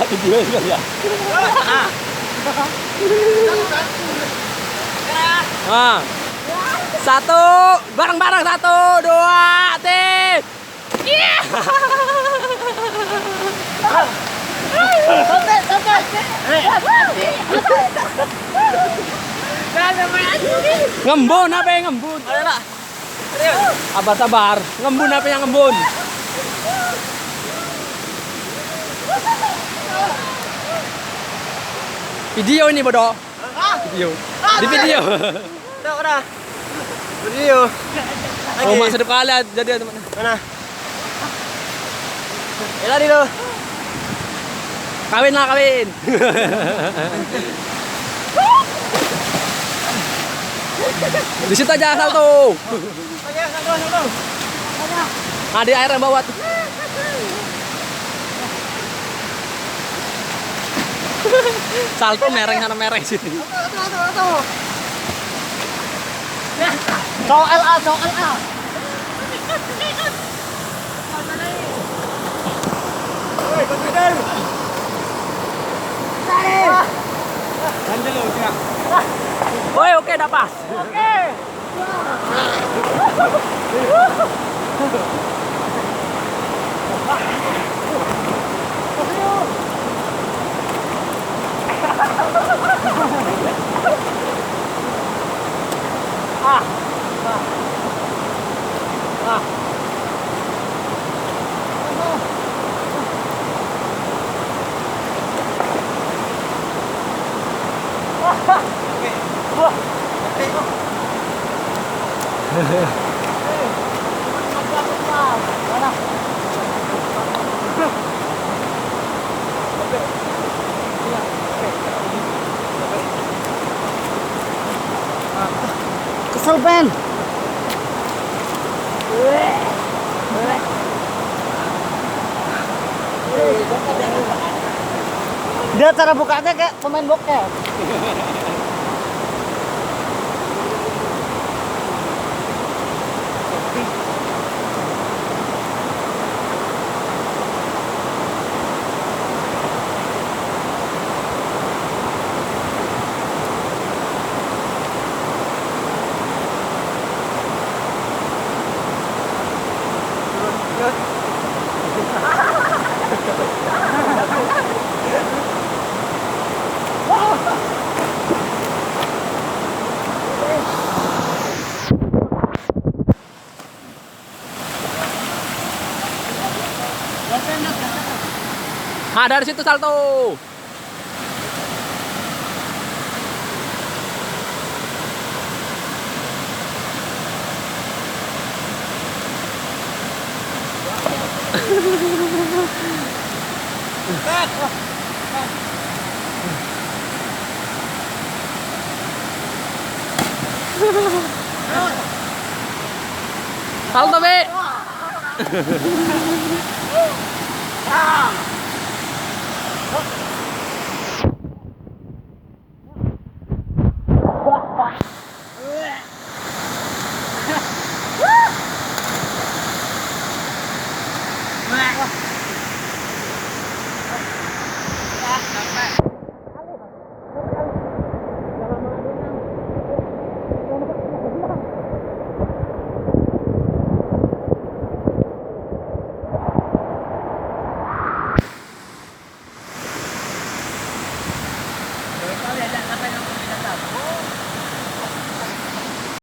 Video sekali ya. Ah. Satu, bareng-bareng, 1, 2, 3. Iya. Ngembun apa yang ngembun? Sabar. Ngembun apa yang ngembun? Video ini bodoh. Video. Di video. Udah. Video. Oh, masa depan kali jadi teman. Mana? Tadi lo. Kawin. Di situ aja salto. Di air yang bawa tuh. Salto mereng sana mereng sini. Soal A. Woi, oke, dah pas. Oke. Kesel Ben. Dia cara bukanya kayak pemain bokep. Nah, dari situ salto. Salto, Be. Ah.